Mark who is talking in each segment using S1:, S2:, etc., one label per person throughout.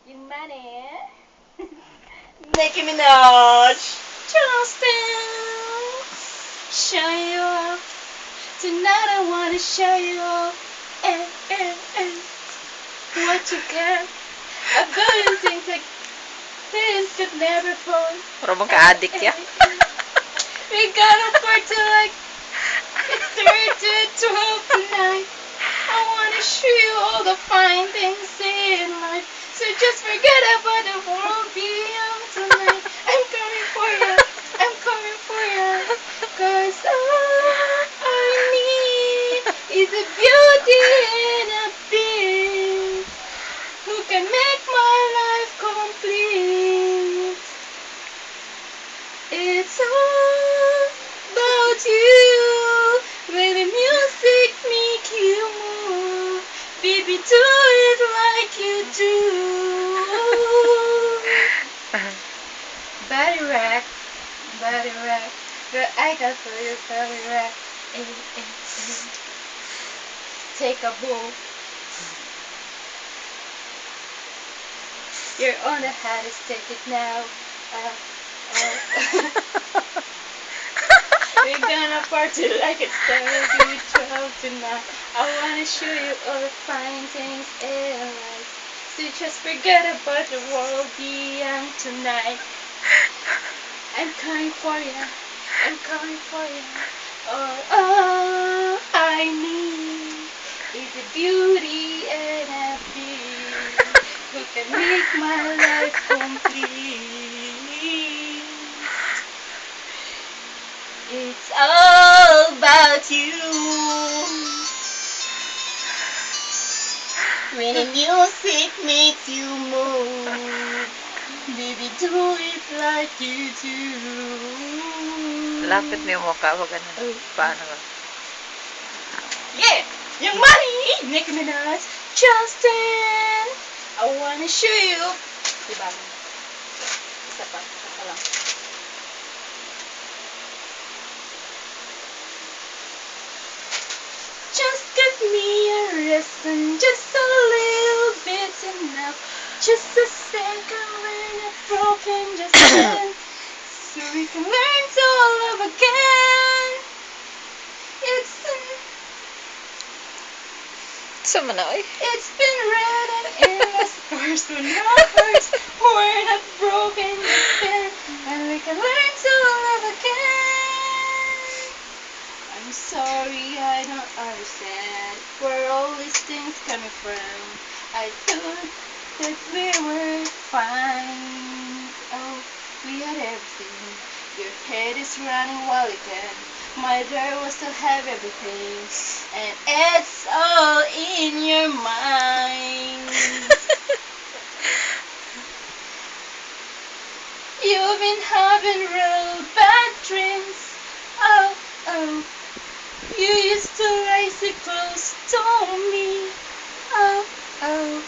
S1: Yung money. Nicki Minaj. Justin. Show you off. Tonight I wanna show you off. What you got? A billion things like this could never fall.
S2: Parang ka-addict ya.
S1: We gotta party like it's 3 to 12 tonight. I wanna show you all the fine things in life. So just forget about the world beyond tonight. I'm coming for you. I'm coming for you. Cause all I need is a beauty and a beast who can make my life complete. It's all about you. When the music make you move, baby, do it like you do. Body rock, body rock. Girl, I got for your body rock. Take a bow. You're on the hottest, take it now. We're gonna party like it's 12 tonight. I wanna show you all the fine things in life. So just forget about the world beyond tonight. I'm coming for you. I'm coming for you. All I need is a beauty and a beast who can make my life complete. It's all about you. When the music makes you move, baby, do it like you do.
S2: Lapit mo yung mukha. Huwag ganun. Paano ba?
S1: Yeah! Yung money! Nicki Minaj! Justin! I wanna show you. Diba? Isa pa lang. Just give me a reason, just a little bit enough. Just a second when it's broken, just then. So we can learn to love again. It's been written in the stars, we're not hurt, we're not broken, just then. And we can learn to love again. I'm sorry, I don't understand where all these things coming from. I thought that we were fine. Oh, we had everything. Your head is running wild again. My door will still have everything. And it's all in your mind. You've been having real bad dreams. Oh, oh. You used to lie so close to me. Oh, oh.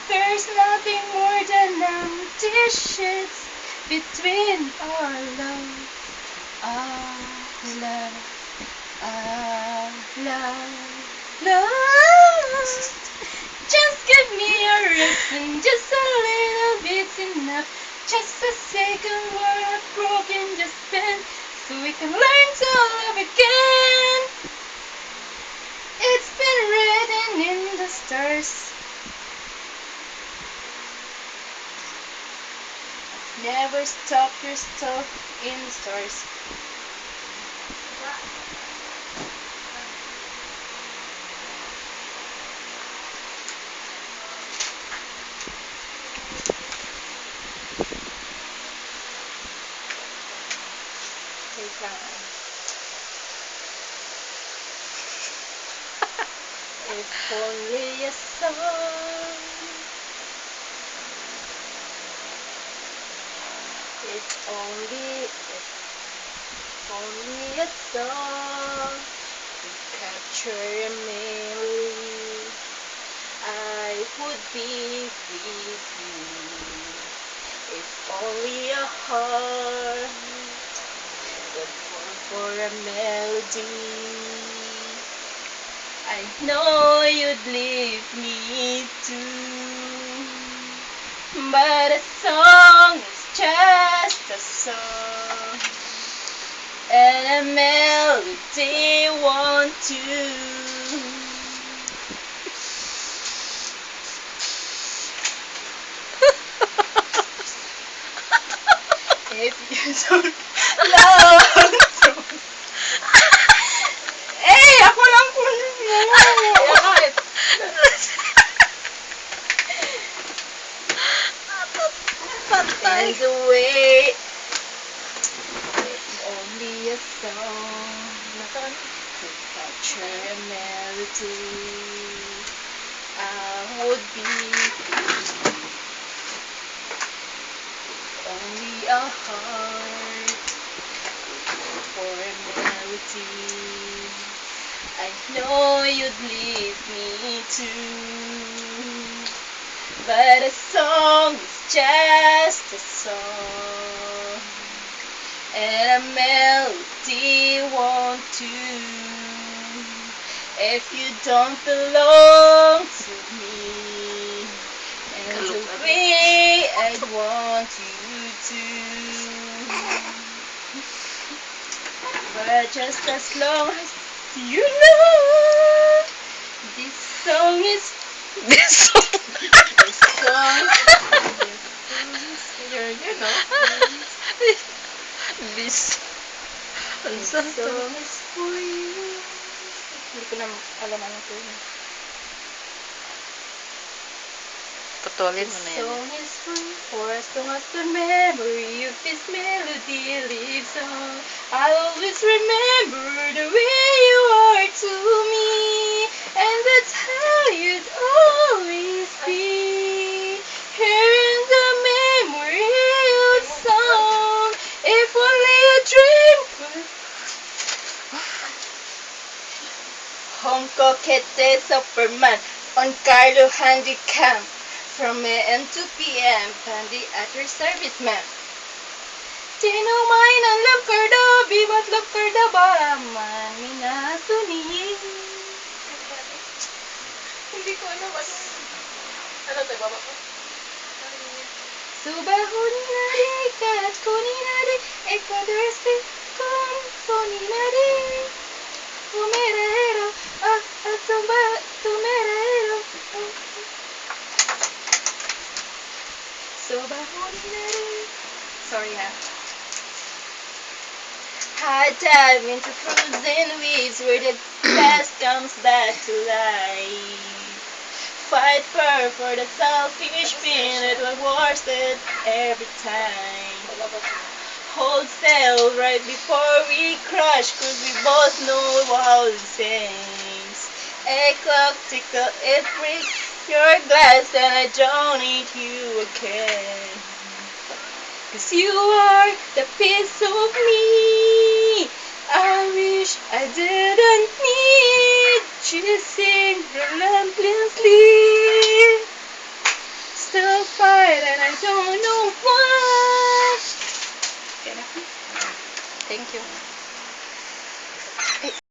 S1: There's nothing more than empty sheets between our love. Love, love. Just give me a reason, just a little bit enough. Just a second, we're not broken, just then. So we can learn to love again. It's been written in the stars. Never stop yourself in the stars. Wait lang. If only a song. If only a song could capture a memory, I would be with you. If only a heart could fall for a melody, I know you'd leave me too. But a song is just a song, and a melody won't do. If you don't love songs. Eh, ako lang po mo.
S2: Patay.
S1: And the way only a song could capture a melody. I would be only a heart for a melody. I know you'd leave me too, but a song is just a song, and a melody won't do if you don't belong to me, and the way I'd want you to. But just as long as you know this song is
S2: This song.
S1: this song you know
S2: This. Ang
S1: this
S2: saan to?
S1: song is for you. Hindi ko na alam ano to.
S2: Putulin mo na
S1: This
S2: yan.
S1: song is for as long as the memory of this melody lives on. I'll always remember the way you are to me, and that's how you'd always be. Here in the memory of song, if only a dream could. Hong Coquette Superman on Carlo Handicam. From AM to PM, Pandy at your service, ma'am. Tino main ang love karda, bibat love karda baraman, minasuni. Hindi ko alam ano. Ano tayo, baba ko? Subahu ni nari, kat ko ni nari, Ecuador con ko ni nari. Tumerero, tumerero. Sorry, ha. High dive into frozen waves where the past comes back to life. Fight for the selfish pain that was worse than every time. Hold sail right before we crash, 'cause we both know how it sings. A clock tickle, it breaks your glass, and I don't need you again. 'Cause you are the piece of me I wish I didn't need. Chasing relentlessly, still fight and I don't know why.
S2: Thank you.